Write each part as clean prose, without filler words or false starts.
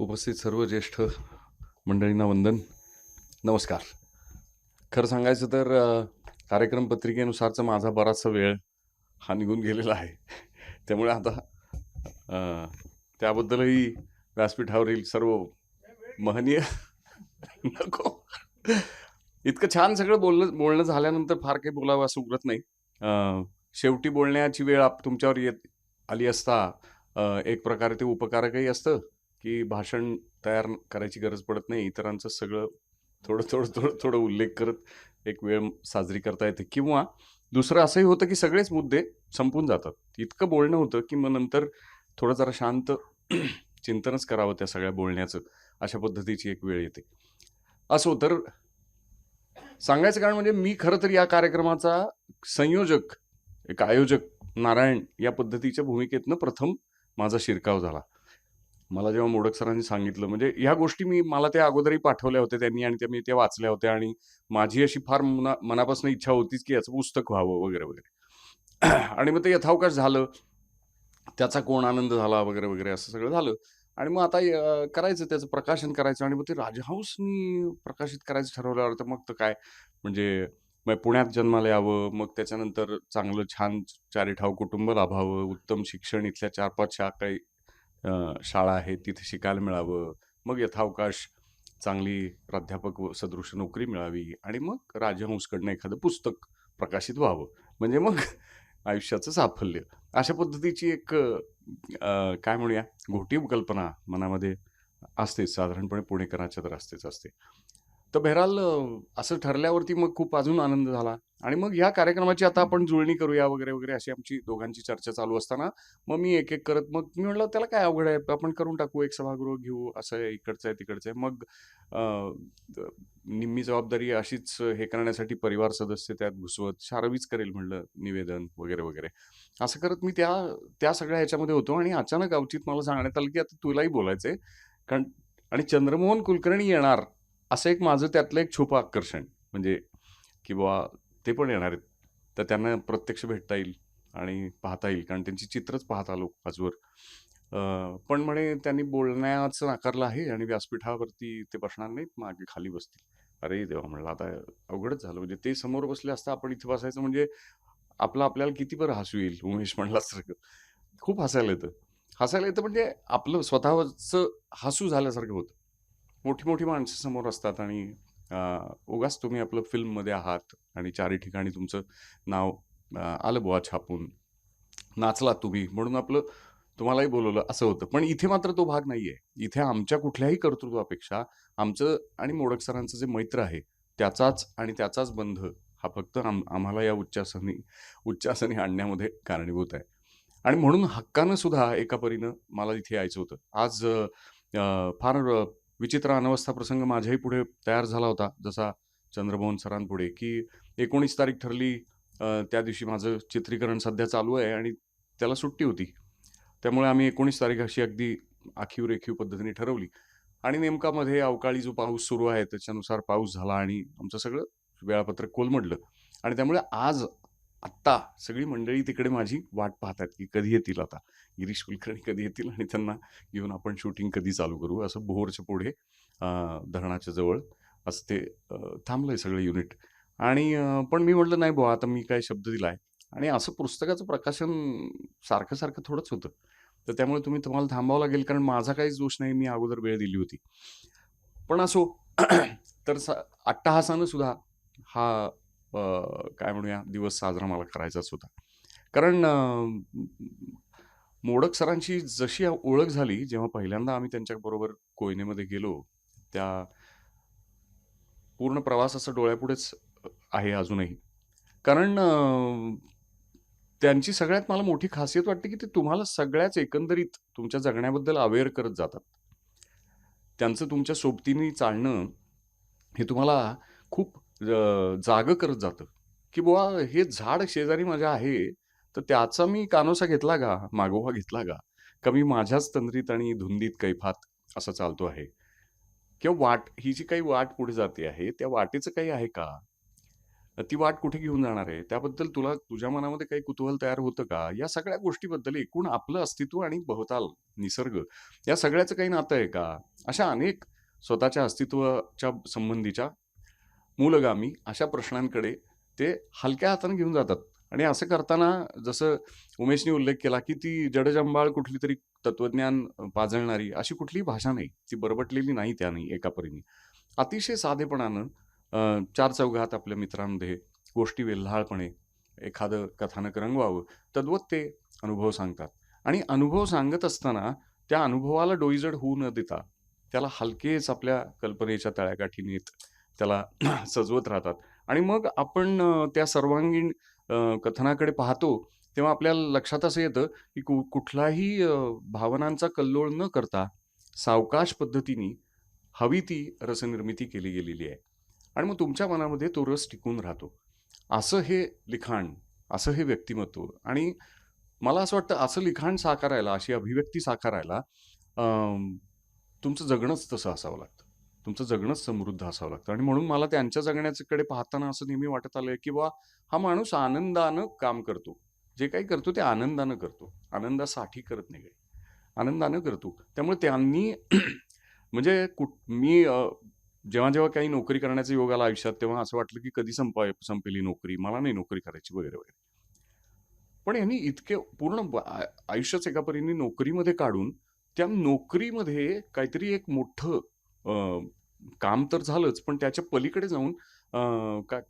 उपस्थित सर्व ज्येष्ठ मंडळींना वंदन. नमस्कार. खरं सांगायचं तर कार्यक्रम पत्रिकेनुसारचा माझा बराचसा वेळ हा निघून गेलेला आहे. त्यामुळे आता त्याबद्दलही व्यासपीठावरील सर्व महनीय नको. इतकं छान सगळं बोलणं झाल्यानंतर फार काही बोलावं असं उरत नाही. शेवटी बोलण्याची वेळ तुमच्यावर आली असता एक प्रकारे ते उपकारकही असतं की भाषण तयार करायची गरज पडत नाही. इतरांचं सगळं थोडं थोडं थोडं थोडं उल्लेख करत एक वेळ साजरी करता येते. किंवा दुसरं असंही होतं की सगळेच मुद्दे संपून जातात. इतकं बोलणं होतं की मग नंतर थोडं जरा शांत चिंतनच करावं त्या सगळ्या बोलण्याचं. अशा पद्धतीची एक वेळ येते. असो तर सांगायचं कारण म्हणजे मी खरं तर या कार्यक्रमाचा संयोजक, एक आयोजक नारायण या पद्धतीच्या भूमिकेतनं प्रथम माझा शिरकाव झाला. मला जेव्हा मोडक सरांनी सांगितलं, म्हणजे ह्या गोष्टी मला त्या अगोदरही पाठवल्या होत्या त्यांनी आणि मी त्या वाचल्या होत्या आणि माझी अशी फार मनापासून इच्छा होतीच की याचं पुस्तक व्हावं वगैरे वगैरे. आणि मग ते यथावकाश झालं. त्याचा कोण आनंद झाला वगैरे वगैरे असं सगळं झालं. आणि मग आता करायचं त्याचं प्रकाशन करायचं आणि मग ते राजहंसनी प्रकाशित करायचं ठरवल्यावर तर मग तर काय म्हणजे मग पुण्यात जन्माला यावं, मग त्याच्यानंतर चांगलं छान चारीठाव कुटुंब लाभावं, उत्तम शिक्षण इथल्या 4-5 काही शाळा आहेत तिथे शिकायला मिळावं, मग यथावकाश चांगली प्राध्यापक सदृश नोकरी मिळावी आणि मग राजहंसकडनं एखादं पुस्तक प्रकाशित व्हावं. म्हणजे मग आयुष्याचं साफल्य. अशा पद्धतीची एक काय म्हणूया घोटीव कल्पना मनामध्ये असतेच साधारणपणे पुणेकरांच्या तर असतेच असते. तर बहरहाल असं ठरल्यावरती मग खूप अजून आनंद झाला आणि मग ह्या कार्यक्रमाची आता आपण जुळणी करूया वगैरे वगैरे अशी आमची दोघांची चर्चा चालू असताना मग मी एक एक करत मग मी म्हटलं त्याला काय अवघड आहे आपण करून टाकू एक सभागृह घेऊ असं आहे इकडचं आहे तिकडचं आहे मग निम्मी जबाबदारी अशीच हे करण्यासाठी परिवार सदस्य त्यात घुसवत शारवीच करेल म्हणलं निवेदन वगैरे वगैरे असं करत मी त्या त्या सगळ्या ह्याच्यामध्ये होतो आणि अचानक अवचित मला सांगण्यात आलं की आता तुलाही बोलायचंय कारण आणि चंद्रमोहन कुलकर्णी येणार असं एक माझं त्यातलं एक छुपं आकर्षण म्हणजे की बाबा ते पण येणार आहेत तर त्यांना प्रत्यक्ष भेटता येईल आणि पाहता येईल कारण त्यांची चित्रच पाहत आलो आजवर. पण म्हणे त्यांनी बोलण्याचं नाकारलं आहे आणि व्यासपीठावरती ते बसणार नाहीत मागे खाली बसतील. अरे देवा म्हणलं आता अवघडच झालं म्हणजे ते समोर बसले असता आपण इथे बसायचं म्हणजे आपल्याला किती बरं हसू येईल उमेश म्हणल्यासारखं खूप हसायला येतं. हसायला येतं म्हणजे आपलं स्वतःचं हसू झाल्यासारखं होतं. मोठी मोठी माणसं समोर असतात आणि उगाच तुम्ही आपलं फिल्ममध्ये आहात आणि चारही ठिकाणी तुमचं नाव आलं बुवा छापून नाचलात तुम्ही म्हणून आपलं तुम्हालाही बोलवलं असं होतं. पण इथे मात्र तो भाग नाहीये. इथे आमच्या कुठल्याही कर्तृत्वापेक्षा आमचं आणि मोडक सरांचं जे मैत्र आहे त्याचाच आणि त्याचाच बंध हा फक्त आम्हाला या उच्चासनी आणण्यामध्ये कारणीभूत आहे. आणि म्हणून हक्कानं सुद्धा एका परीनं मला इथे यायचं होतं. आज फार विचित्र अनवस्था प्रसंग माझ्याही पुढे तयार झाला होता. जसा चंद्रमोहन सरांपुढे की 19 तारीख ठरली. त्या दिवशी माझं चित्रीकरण सध्या चालू आहे आणि त्याला सुट्टी होती. त्यामुळे आम्ही 19 तारीख अशी अगदी आखीव-रेखीव पद्धतीने ठरवली आणि नेमका मध्ये अवकाळी जो पाऊस सुरू आहे त्याच्यानुसार पाऊस झाला आणि आमचं सगळं वेळापत्रक कोलमडलं आणि त्यामुळे आत्ता सगळी मंडळी तिकडे माझी वाट पाहतात की कधी येतील आता गिरीश कुलकर्णी कधी येतील आणि त्यांना घेऊन आपण शूटिंग कधी चालू करू असं भोरच्या पुढे धरणाच्या जवळ असं ते थांबलंय सगळं युनिट आणि पण मी म्हटलं नाही बुवा आता मी काय शब्द दिलाय आणि असं पुस्तकाचं प्रकाशन सारखं सारखं थोडंच होतं तर त्यामुळे तुम्हाला थांबावं लागेल कारण माझा काहीच दोष नाही मी अगोदर वेळ दिली होती पण असो तर अट्टहासानं सुद्धा हा काय म्हणूया दिवस साजरा मला करायचाच होता कारण मोडक सरांची जशी ओळख झाली जेव्हा पहिल्यांदा आम्ही त्यांच्याबरोबर कोयनेमध्ये गेलो त्या पूर्ण प्रवास असं डोळ्यापुढेच आहे अजूनही कारण त्यांची सगळ्यात मला मोठी खासियत वाटते की ते तुम्हाला सगळ्याच एकंदरीत तुमच्या जगण्याबद्दल अवेअर करत जातात. त्यांचं तुमच्या सोबतीने चालणं हे तुम्हाला खूप जागं करत जातं की बुवा हे झाड शेजारी माझ्या आहे तर त्याचा मी कानोसा घेतला का मागोवा घेतला का मी माझ्याच तंद्रीत आणि धुंदीत कैफात असं चालतो आहे किंवा ही जी काही वाट पुढे जाते आहे त्या वाटेचं काही आहे का ती वाट कुठे घेऊन जाणार आहे? त्याबद्दल तुला तुझ्या मनामध्ये काही कुतूहल तयार होतं का? या सगळ्या गोष्टीबद्दल एकूण आपलं अस्तित्व आणि भोवताल, निसर्ग या सगळ्याचं काही नातं आहे का? अशा अनेक स्वतःच्या अस्तित्वाच्या संबंधीच्या मूलगामी अशा प्रश्नांकडे ते हलक्या हाताने घेऊन जातात. आणि असं करताना जसं उमेशने उल्लेख केला, की ती जडजंबाळ कुठलीतरी तत्वज्ञान पाजळणारी अशी कुठलीही भाषा नाही. ती बरबटलेली नाही त्याने एका परीने. अतिशय साधेपणानं चारचौघात आपल्या मित्रांमध्ये गोष्टी वेल्हाळपणे एखादं कथानक रंगवावं, तद्वत ते अनुभव सांगतात. आणि अनुभव सांगत असताना त्या अनुभवाला डोईजड होऊ न देता, त्याला हलकेच आपल्या कल्पनेच्या तळ्यागाठी नेत त्याला सजवत राहतात. आणि मग आपण त्या सर्वांगीण कथनाकडे पाहतो, तेव्हा आपल्याला लक्षात असं येतं, की कुठलाही भावनांचा कल्लोळ न करता सावकाश पद्धतीने हवी ती रसनिर्मिती केली गेलेली आहे. आणि मग तुमच्या मनामध्ये तो रस टिकून राहतो. असं हे लिखाण, असं हे व्यक्तिमत्व. आणि मला असं वाटतं असं लिखाण साकारायला, अशी अभिव्यक्ती साकारायला तुमचं जगणंच तसं असावं लागतं. तुमचं जगणंच समृद्ध असावं लागतं. आणि म्हणून मला त्यांच्या जगण्याकडे पाहताना असं नेहमी वाटत आलंय, की बुवा हा माणूस आनंदानं काम करतो. जे काही करतो ते आनंदानं करतो. आनंदासाठी करत नाही काही. आनंदानं करतो. त्यामुळे त्यांनी म्हणजे मी जेव्हा काही नोकरी करण्याचा योग आला आयुष्यात, तेव्हा असं वाटलं, की कधी संपेल ही नोकरी, मला नाही नोकरी करायची वगैरे, वगैरे. पण यांनी इतके पूर्ण आयुष्यच एका परीने नोकरीमध्ये काढून, त्या नोकरीमध्ये काहीतरी एक मोठं काम तर झालंच, पण त्याच्या पलीकडे जाऊन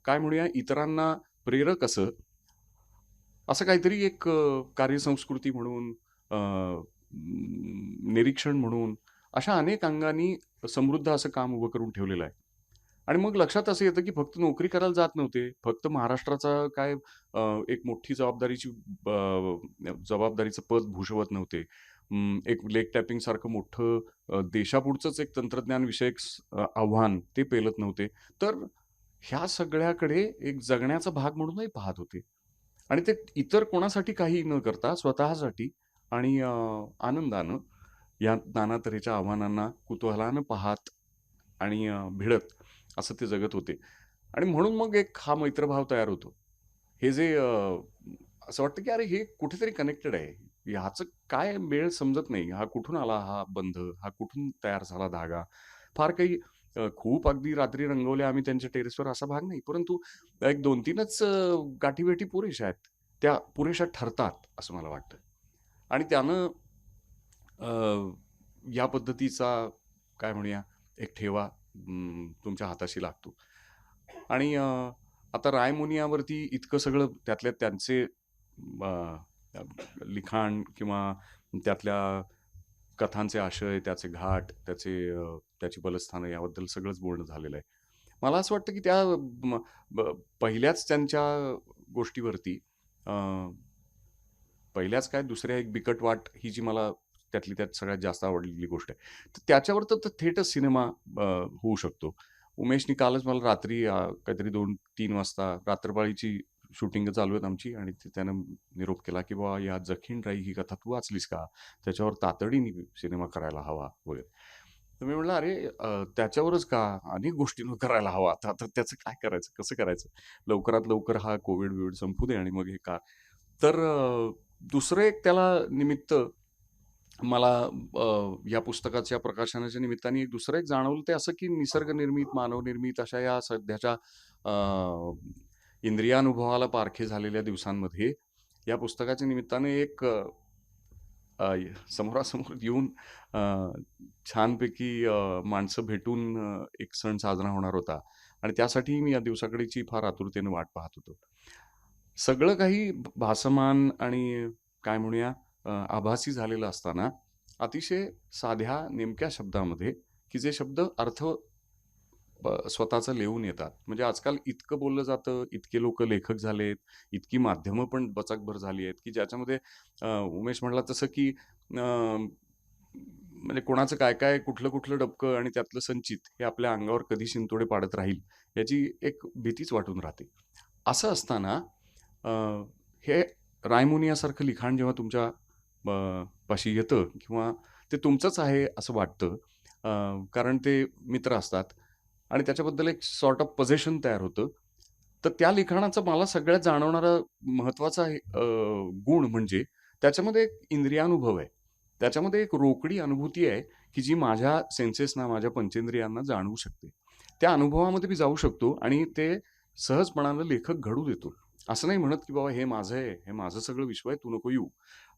काय म्हणूया इतरांना प्रेरक असं काहीतरी एक कार्यसंस्कृती म्हणून, निरीक्षण म्हणून, अशा अनेक अंगांनी समृद्ध असं काम उभं करून ठेवलेलं आहे. आणि मग लक्षात असं येतं, की फक्त नोकरी करायला जात नव्हते. फक्त महाराष्ट्राचा काय एक मोठी जबाबदारीचं पद भूषवत नव्हते. एक लेग टॅपिंगसारखं मोठं देशापुढचंच एक तंत्रज्ञान विषयक आव्हान ते पेलत नव्हते. तर ह्या सगळ्याकडे एक जगण्याचा भाग म्हणूनही पाहत होते. आणि ते इतर कोणासाठी काही न करता स्वतःसाठी आणि आनंदानं या नाना तऱ्हेच्या आव्हानांना कुतूहलानं पाहत आणि भिडत असं ते जगत होते. आणि म्हणून मग एक हा मैत्रभाव तयार होतो. हे जे असं वाटतं, की अरे हे कुठेतरी कनेक्टेड आहे. ह्याचं काय मेळ समजत नाही. हा कुठून आला हा बंध? हा कुठून तयार झाला धागा? फार काही खूप अगदी रात्री रंगवल्या आम्ही त्यांच्या टेरेसवर असा भाग नाही. परंतु एक 2-3च गाठीभेटी पुरेशा आहेत. त्या पुरेशा ठरतात असं मला वाटतं. आणि त्यानं अ, या पद्धतीचा काय म्हणूया एक ठेवा तुमच्या हाताशी लागतो. आणि आता रायमोनियावरती इतकं सगळं त्यातल्या त्यांचे अ, अ, लिखाण किंवा त्यातल्या कथांचे आशय, त्याचे घाट, त्याची बलस्थानं याबद्दल सगळंच बोलणं झालेलं आहे. मला असं वाटतं की त्या म पहिल्याच त्यांच्या गोष्टीवरती अ, पहिल्याच काय दुसऱ्या एक बिकट वाट ही जी मला त्यातली त्यात सगळ्यात जास्त आवडलेली गोष्ट आहे. तर त्याच्यावर तर थेटच सिनेमा होऊ शकतो. उमेशनी कालच मला रात्री काहीतरी 2-3 वाजता रात्रपाळीची शूटिंग चालू आहेत आमची आणि त्यानं निरोप केला, की "बाबा या जखीन राई ही कथा तू वाचलीस का? त्याच्यावर तातडीने सिनेमा करायला हवा" वगैरे. तर मी म्हटलं, "अरे त्याच्यावरच का? अनेक गोष्टींवर करायला हवा. आता त्याचं काय करायचं? कसं करायचं? लवकरात लवकर हा कोविड-बिविड संपू दे आणि मग हे का?" तर दुसरं एक त्याला निमित्त मला या पुस्तकाच्या प्रकाशनाच्या निमित्ताने एक दुसरं एक जाणवलं ते असं, की निसर्गनिर्मित, मानवनिर्मित अशा या सध्याच्या अ, इंद्रियानुभवाला पारखे झालेल्या दिवसांमध्ये या पुस्तकाच्या निमित्ताने एक समोरासमोर येऊन अ, छानपैकी माणसं भेटून एक सण साजरा होणार होता आणि त्यासाठी मी या दिवसाकडेची फार आतुरतेने वाट पाहत होतो. सगळं काही भासमान आणि काय म्हणूया आभासी झालेलं असताना अतिशय साध्या नेमक्या शब्दामध्ये, की जे शब्द अर्थ स्वतःचा लिहून येतात. म्हणजे आजकाल इतकं बोललं जातं, इतके लोकं लेखक झालेत, इतकी माध्यमं पण बचकभर झाली आहेत, की ज्याच्यामध्ये उमेश म्हणाला तसं, की म्हणजे कोणाचं काय-काय, कुठलं-कुठलं डबकं आणि त्यातलं संचित हे आपल्या अंगावर कधी शिंतोडे पाडत राहील, याची एक भीतीच वाटून राहते. असं असताना अ, हे रायमोनियासारखं लिखाण जेव्हा तुमच्या पाशी येतं किंवा ते तुमचंच आहे असं वाटतं, कारण ते मित्र असतात आणि त्याच्याबद्दल एक सॉर्ट ऑफ पोझेशन तयार होतं. तर त्या लिखाणाचा मला सगळ्यात जाणवणारा महत्त्वाचा गुण म्हणजे त्याच्यामध्ये एक इंद्रियानुभव आहे. त्याच्यामध्ये एक रोकडी अनुभूती आहे, की जी माझ्या सेन्सेसना, माझ्या पंचेंद्रियांना जाणवू शकते. त्या अनुभवामध्ये मी जाऊ शकतो आणि ते सहजपणानं लेखक घडू देतो. असं नाही म्हणत, की बाबा हे माझं आहे, हे माझं सगळं विश्व आहे, तू नको येऊ.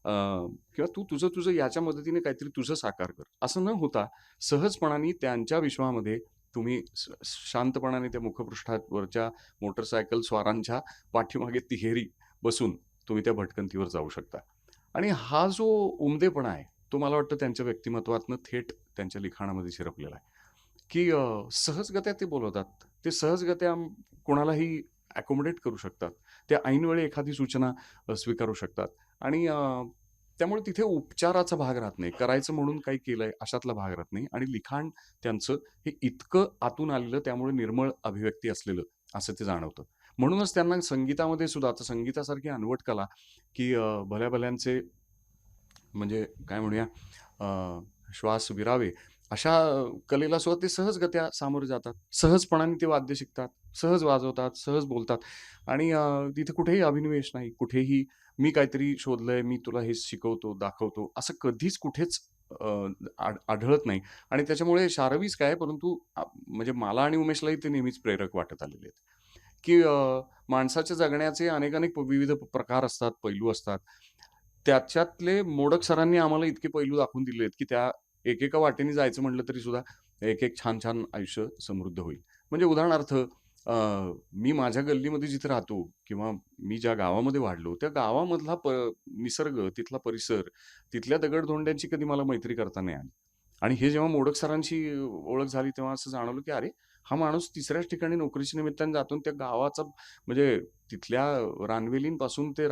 किंवा तू तुझं याच्या मदतीने काहीतरी तुझं साकार कर. असं न होता सहजपणाने त्यांच्या विश्वामध्ये तुम्ही शांतपणाने त्या मुखपृष्ठावरच्या मोटरसायकल स्वारांच्या पाठीमागे तिहेरी बसून तुम्ही त्या भटकंतीवर जाऊ शकता. आणि हा जो उमदेपणा आहे, तो मला वाटतं त्यांच्या व्यक्तिमत्त्वातनं थेट त्यांच्या लिखाणामध्ये शिरपलेला आहे, की सहजगत्या ते बोलवतात. ते सहजगत्या कोणालाही अकोमोडेट करू शकतात. ते ऐनवेळी एखादी सूचना स्वीकारू शकतात आणि त्यामुळे तिथे उपचाराचा भाग राहत नाही. करायचं म्हणून काही केलंय अशातला भाग राहत नाही आणि लिखाण त्यांचं हे इतकं आतून आलेलं, त्यामुळे निर्मळ अभिव्यक्ती असलेलं असं ते जाणवतं. म्हणूनच त्यांना संगीतामध्ये सुद्धा आता संगीतासारखी अनवट कला, की भल्या-भल्यांचे म्हणजे काय म्हणूया श्वास विरावे अशा कलेला सुद्धा ते सहजगत्या सामोरे जातात. सहजपणाने ते वाद्य शिकतात, सहज वाजवतात, सहज बोलतात आणि तिथे कुठेही अभिनिवेश नाही. कुठेही मी काहीतरी शोधलंय, मी तुला हे शिकवतो, दाखवतो, असं कधीच कुठेच अ, आढळत नाही आणि त्याच्यामुळे शारवीच काय परंतु म्हणजे मला आणि उमेशलाही ते नेहमीच प्रेरक वाटत आलेले आहेत, की माणसाच्या जगण्याचे अनेक विविध प्रकार असतात, पैलू असतात. त्याच्यातले मोडक सरांनी आम्हाला इतके पैलू दाखवून दिलेत, की त्या एकेका वाटेने जायचं म्हटलं तरी सुद्धा एक छान-छान आयुष्य समृद्ध होईल. म्हणजे उदाहरणार्थ मी माझ्या गल्लीमध्ये जिथे राहतो किंवा मी ज्या गावामध्ये वाढलो, त्या गावामधला निसर्ग, तिथला परिसर, तिथल्या दगडधोंड्यांची कधी मला मैत्री करता नाही आली. आणि हे जेव्हा मोडक सरांशी ओळख झाली, तेव्हा असं जाणवलं, की अरे, हा माणूस तिसऱ्याच ठिकाणी नोकरीच्या निमित्ताने जातो आणि त्या गावाचा म्हणजे तिथल्या रानवेलींपासून ते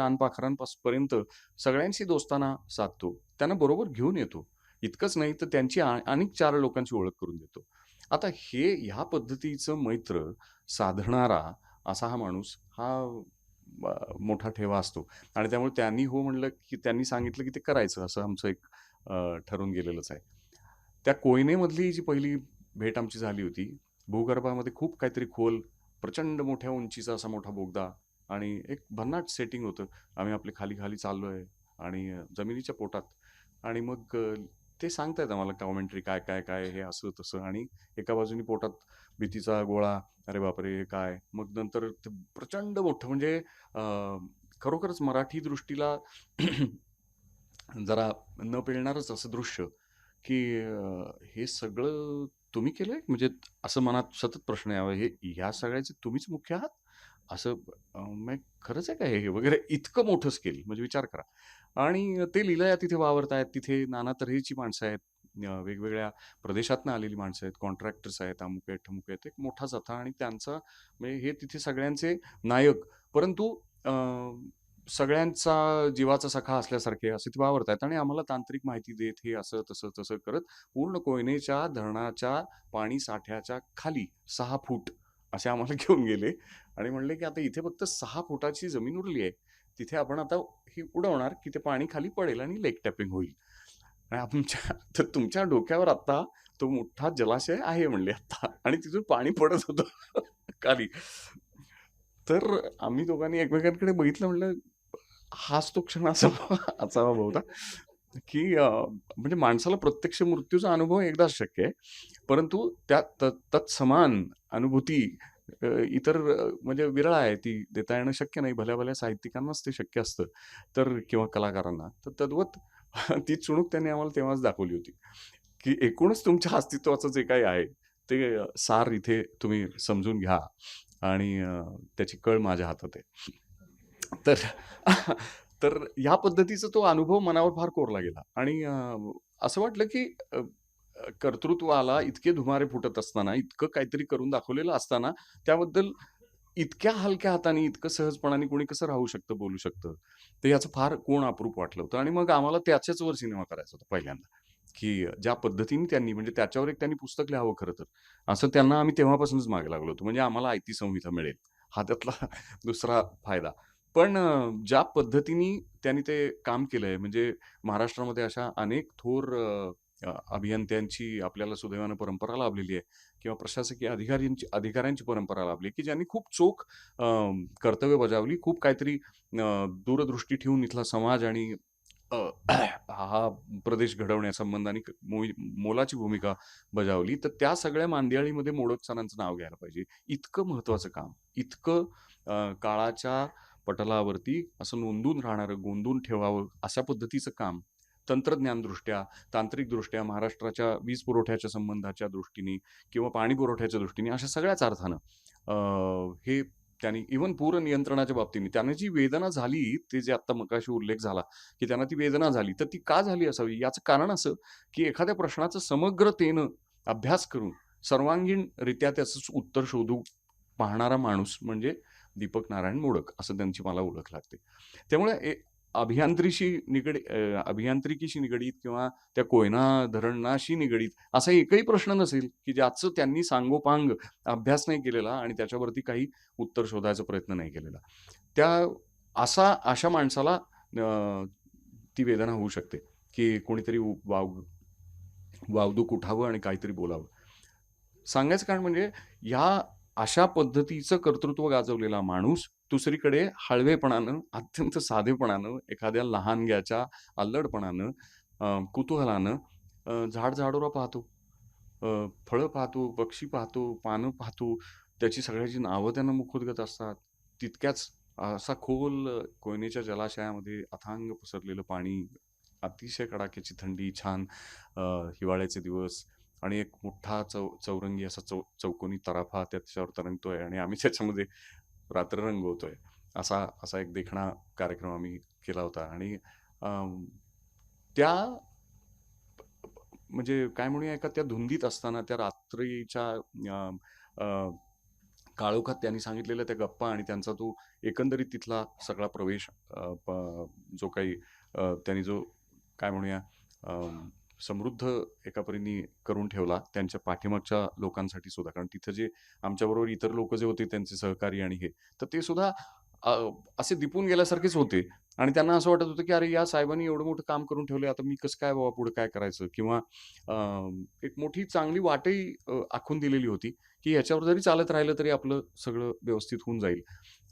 पर्यंत सगळ्यांशी दोस्ताना साधतो. त्यांना बरोबर घेऊन येतो. इतकंच नाही तर त्यांची अनेक 4 लोकांची ओळख करून देतो. आता ह्या पद्धतीचं मैत्र साधणारा असा हा माणूस हा मोठा ठेवा असतो आणि त्यामुळे त्यांनी हो म्हणलं, की त्यांनी सांगितलं, की ते करायचं असं आमचं एक ठरून गेलेलंच आहे. त्या कोयनेमधली जी पहिली भेट आमची झाली होती, भूगर्भामध्ये खूप काहीतरी खोल, प्रचंड मोठ्या उंचीचा असा मोठा बोगदा आणि एक भन्नाट सेटिंग होतं. आम्ही आपले खाली-खाली चाललोय आणि जमिनीच्या पोटात आणि मग ते सांगतायत आम्हाला कॉमेंटरी काय हे असं-तसं आणि एका बाजूनी पोटात भीतीचा गोळा. अरे बापरे! हे काय? मग नंतर ते प्रचंड मोठं म्हणजे अ, खरोखरच मराठी दृष्टीला जरा न पेलणारच असं दृश्य, की हे सगळं तुम्ही केलंय? म्हणजे असं मनात सतत प्रश्न यावा, हे ह्या सगळ्याचे तुम्हीच मुख्य आहात? असं मग खरंच आहे का हे? वगैरे इतकं मोठं स्केल म्हणजे विचार करा. आणि ते लीलया तिथे वावरतायत. तिथे नाना तऱ्हेची माणसं आहेत. वेगवेगळ्या प्रदेशातनं आलेली माणसं आहेत, कॉन्ट्रॅक्टर्स आहेत, अमुक आहेत, ठमुक आहेत. एक मोठा जथा आणि त्यांचा म्हणजे हे तिथे सगळ्यांचे नायक. परंतु सगळ्यांचा जीवाचा सखा असल्यासारखे असे ते वावरतायत आणि आम्हाला तांत्रिक माहिती देत हे असं तसं करत पूर्ण कोयनेच्या धरणाच्या पाणी साठ्याच्या खाली 6 फूट असे आम्हाला घेऊन गेले आणि म्हणले, की आता इथे फक्त 6 फुटाची जमीन उरली आहे. तिथे आपण आता ही उडवणार, की ते पाणी खाली पडेल आणि लेक टॅपिंग होईल. आणि आमच्या तर तुमच्या डोक्यावर आता तो मोठा जलाशय आहे म्हणले आता आणि तिथून पाणी पडत होतं खाली. तर आम्ही दोघांनी एकमेकांकडे बघितलं म्हणलं, हाच तो क्षण असावा असावा बहुधा, की म्हणजे माणसाला प्रत्यक्ष मृत्यूचा अनुभव एकदाच शक्य आहे. परंतु त्या तत्समान अनुभूती इतर म्हणजे विरळ आहे. ती देता येणं शक्य नाही. भल्या-भल्या साहित्यिकांनाच ते शक्य असतं. तर किंवा कलाकारांना. तर तद्वत ती चुणूक त्यांनी आम्हाला तेव्हाच दाखवली होती, की एकूणच तुमच्या अस्तित्वाचं जे काही आहे, ते सार इथे तुम्ही समजून घ्या आणि त्याची कळ माझ्या हातात आहे. तर तर ह्या पद्धतीचा तो अनुभव मनावर फार कोरला गेला आणि असं वाटलं की अ, अ, कर्तृत्वाला इतके धुमारे फुटत असताना, इतकं काहीतरी करून दाखवलेलं असताना, त्याबद्दल इतक्या हलक्या हाताने, इतकं सहजपणाने कोणी कसं राहू शकतं, बोलू शकतं. तर याचं फार कोण अप्रूप वाटलं होतं आणि मग आम्हाला त्याच्याच वर सिनेमा करायचा होता पहिल्यांदा, की ज्या पद्धतीने त्यांनी म्हणजे त्याच्यावर एक त्यांनी पुस्तक लिहावं खरं तर. असं त्यांना आम्ही तेव्हापासूनच मागे लागलो होतो. म्हणजे आम्हाला आयती संहिता मिळेल. हा त्यातला दुसरा फायदा. पण ज्या पद्धतीने त्यांनी ते काम केलंय म्हणजे महाराष्ट्रामध्ये अशा अनेक थोर अभियंत्यांची आपल्याला सुदैवानं परंपरा लाभलेली आहे किंवा प्रशासकीय अधिकाऱ्यांची परंपरा लाभली, की ज्यांनी खूप चोख कर्तव्य बजावली. खूप काहीतरी दूरदृष्टी ठेवून इथला समाज आणि अ, हा प्रदेश घडवण्यासंबंधाने मोलाची भूमिका बजावली. तर त्या सगळ्या मांदियाळीमध्ये मोडक सरांचं नाव घ्यायला पाहिजे. इतकं महत्त्वाचं काम, इतकं काळाच्या पटलावरती असं नोंदून राहणारं, गोंदून ठेवावं अशा पद्धतीचं काम तंत्रज्ञानदृष्ट्या, तांत्रिकदृष्ट्या, महाराष्ट्राच्या वीज पुरवठ्याच्या संबंधाच्या दृष्टीने किंवा पाणी पुरवठ्याच्या दृष्टीने अशा सगळ्याच अर्थानं हे त्यांनी इव्हन पूर नियंत्रणाच्या बाबतीने त्यांना जी वेदना झाली, ते जे आत्ता मगाशी उल्लेख झाला, की त्यांना ती वेदना झाली. तर ती का झाली असावी? याचं कारण असं, की एखाद्या प्रश्नाचं समग्रतेनं अभ्यास करून सर्वांगीणरित्या त्याचं उत्तर शोधू पाहणारा माणूस म्हणजे दीपक नारायण मोडक असं त्यांची मला ओळख लागते. त्यामुळे अभियांत्रिकीशी निगडीत किंवा त्या कोयना धरणाशी निगडीत असा एकही प्रश्न नसेल, की ज्याचं त्यांनी सांगोपांग अभ्यास नाही केलेला आणि त्याच्यावरती काही उत्तर शोधायचा प्रयत्न नाही केलेला. अशा माणसाला ती वेदना होऊ शकते, की कोणीतरी वावदूक उठावं आणि काहीतरी बोलावं. सांगायचं कारण म्हणजे ह्या अशा पद्धतीचं कर्तृत्व गाजवलेला माणूस दुसरीकडे हळवेपणानं, अत्यंत साधेपणानं, एखाद्या लहानग्याच्या अल्लडपणानं, कुतूहलानं झाड-झाडोरा पाहतो. फळं पाहतो, पक्षी पाहतो, पानं पाहतो. त्याची सगळ्याची नावं त्यांना मुखोद्गत असतात. तितक्याच असा खोल कोयनेच्या जलाशयामध्ये अथांग पसरलेलं पाणी, अतिशय कडाक्याची थंडी, छान हिवाळ्याचे दिवस आणि एक मोठा चौरंगी असा चौकोनी तराफा त्याच्यावर तरंगतोय आणि आम्ही त्याच्यामध्ये रात्र रंगवतोय. असा असा एक देखणा कार्यक्रम आम्ही केला होता आणि अं, त्या म्हणजे काय म्हणूया एका त्या धुंदीत असताना त्या रात्रीच्या अ, अ, काळोखात त्यांनी सांगितलेल्या त्या गप्पा आणि त्यांचा तो एकंदरीत तिथला सगळा प्रवेश जो काही त्यांनी जो काय म्हणूया समृद्ध एका परीने करून ठेवला त्यांच्या पाठीमागच्या लोकांसाठी सुद्धा. कारण तिथं जे आमच्याबरोबर इतर लोक जे होते त्यांचे सहकारी आणि हे, तर ते सुद्धा अ, असे दिपून गेल्यासारखेच होते आणि त्यांना असं वाटत होतं, की अरे या साहेबांनी एवढं मोठं काम करून ठेवलंय, आता मी कसं काय बाबा पुढे काय करायचं? किंवा एक मोठी चांगली वाटही आखून दिलेली होती, की ह्याच्यावर जरी चालत राहिलं तरी आपलं सगळं व्यवस्थित होऊन जाईल.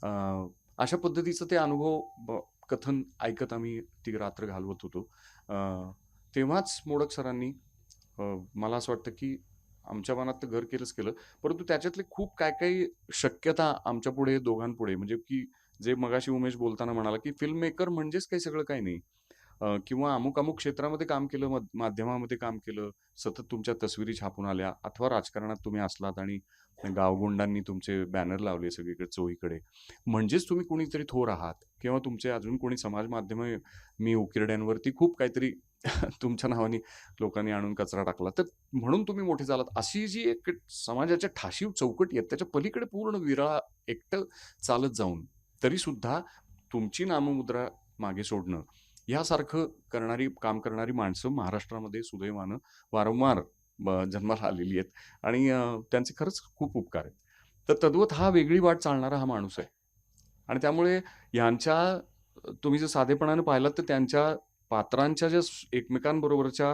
अ, अशा पद्धतीचं ते अनुभव कथन ऐकत आम्ही ती रात्र घालवत होतो. अ, तेव्हाच मोडक सरांनी मला असं वाटतं, की आमच्या मनात तर घर केलंच केलं. परंतु त्याच्यातले खूप काही शक्यता आमच्यापुढे दोघांपुढे म्हणजे की जे मगाशी उमेश बोलताना म्हणाला, की फिल्म मेकर म्हणजेच काही सगळं काही नाही. किंवा अमुक-अमुक क्षेत्रामध्ये काम केलं, माध्यमामध्ये काम केलं, सतत तुमच्या तस्विरी छापून आल्या अथवा राजकारणात तुम्ही असलात आणि गावगुंडांनी तुमचे बॅनर लावले सगळीकडे चोहीकडे. म्हणजेच तुम्ही कोणीतरी थोर आहात किंवा तुमचे अजून कोणी समाज माध्यमं मी उकिरड्यांवरती खूप काहीतरी तुमच्या नावाने लोकांनी आणून कचरा टाकला. तर म्हणून तुम्ही मोठे झालात. अशी जी एक समाजाच्या ठाशीव चौकटी आहेत, त्याच्या पलीकडे पूर्ण विरळा एकटं चालत जाऊन तरीसुद्धा तुमची नाममुद्रा मागे सोडणं यासारखं काम करणारी माणसं महाराष्ट्रामध्ये सुदैवानं वारंवार जन्माला आलेली आहेत आणि त्यांचे खरंच खूप उपकार आहेत. तर तद्वत हा वेगळी वाट चालणारा हा माणूस आहे आणि त्यामुळे ह्यांच्या तुम्ही जर साधेपणाने पाहिलात तर त्यांच्या पात्रांच्या ज्या एकमेकांबरोबरच्या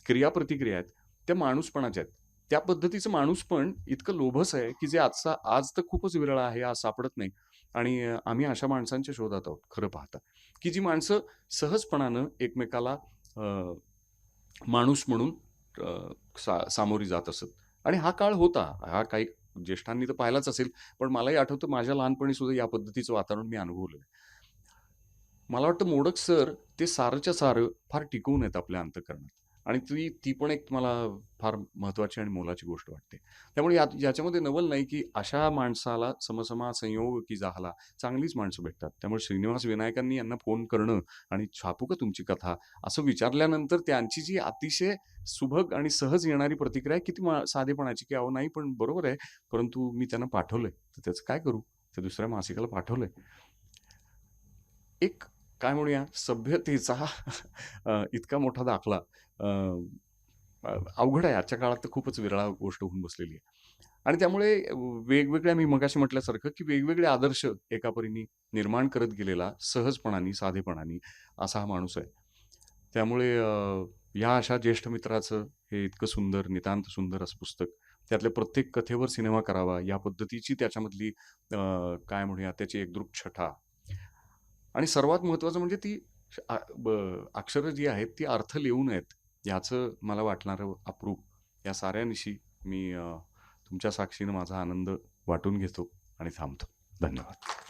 क्रिया-प्रतिक्रिया आहेत, त्या माणूसपणाच्या आहेत. त्या पद्धतीचं माणूसपण इतकं लोभस आहे, की जे आज तर खूपच विरळ आहे, आज सापडत नाही आणि आम्ही अशा माणसांच्या शोधात आहोत खरं पाहता, की जी माणसं सहजपणानं एकमेकाला अ, माणूस म्हणून सामोरी जात असत आणि हा काळ होता. हा काही ज्येष्ठांनी तर पाहिलाच असेल, पण मलाही आठवतं माझ्या लहानपणी सुद्धा या पद्धतीचं वातावरण मी अनुभवलं. मला वाटतं मोडक सर ते सारंच्या सारं फार टिकवून आहेत आपल्या अंतःकरणात आणि ती पण एक मला फार महत्त्वाची आणि मोलाची गोष्ट वाटते. त्यामुळे याच्यामध्ये नवल नाही, की अशा माणसाला समसमा संयोग की झाला, चांगलीच माणसं भेटतात. त्यामुळे श्रीनिवास विनायकांनी यांना फोन करणं आणि "छापू का तुमची कथा?" असं विचारल्यानंतर त्यांची जी अतिशय सुभग आणि सहज येणारी प्रतिक्रिया आहे, किती साधेपणाची, की "अहो नाही, पण बरोबर आहे, परंतु मी त्यांना पाठवलंय, तर त्याचं काय करू? ते दुसऱ्या मासिकाला पाठवलंय." एक काय म्हणूया सभ्यतेचा इतका मोठा दाखला अ, अ, अवघड आहे. आजच्या काळात तर खूपच विरळा गोष्ट होऊन बसलेली आहे. आणि त्यामुळे वेगवेगळ्या मी मगाशी म्हटल्यासारखं, की वेगवेगळे आदर्श एका परीने निर्माण करत गेलेला सहजपणाने, साधेपणाने असा हा माणूस आहे. त्यामुळे या अशा ज्येष्ठ मित्राचं हे इतकं सुंदर, नितांत सुंदर असं पुस्तक. त्यातल्या प्रत्येक कथेवर सिनेमा करावा, या पद्धतीची त्याच्यामधली काय म्हणूया त्याची एकदृक छटा आणि सर्वात महत्त्वाचं म्हणजे ती अक्षरं जी आहेत ती अर्थ लिहून आहेत, याचं मला वाटणारं अप्रूप. या साऱ्यानिशी मी तुमच्या साक्षीनं माझा आनंद वाटून घेतो आणि थांबतो. धन्यवाद.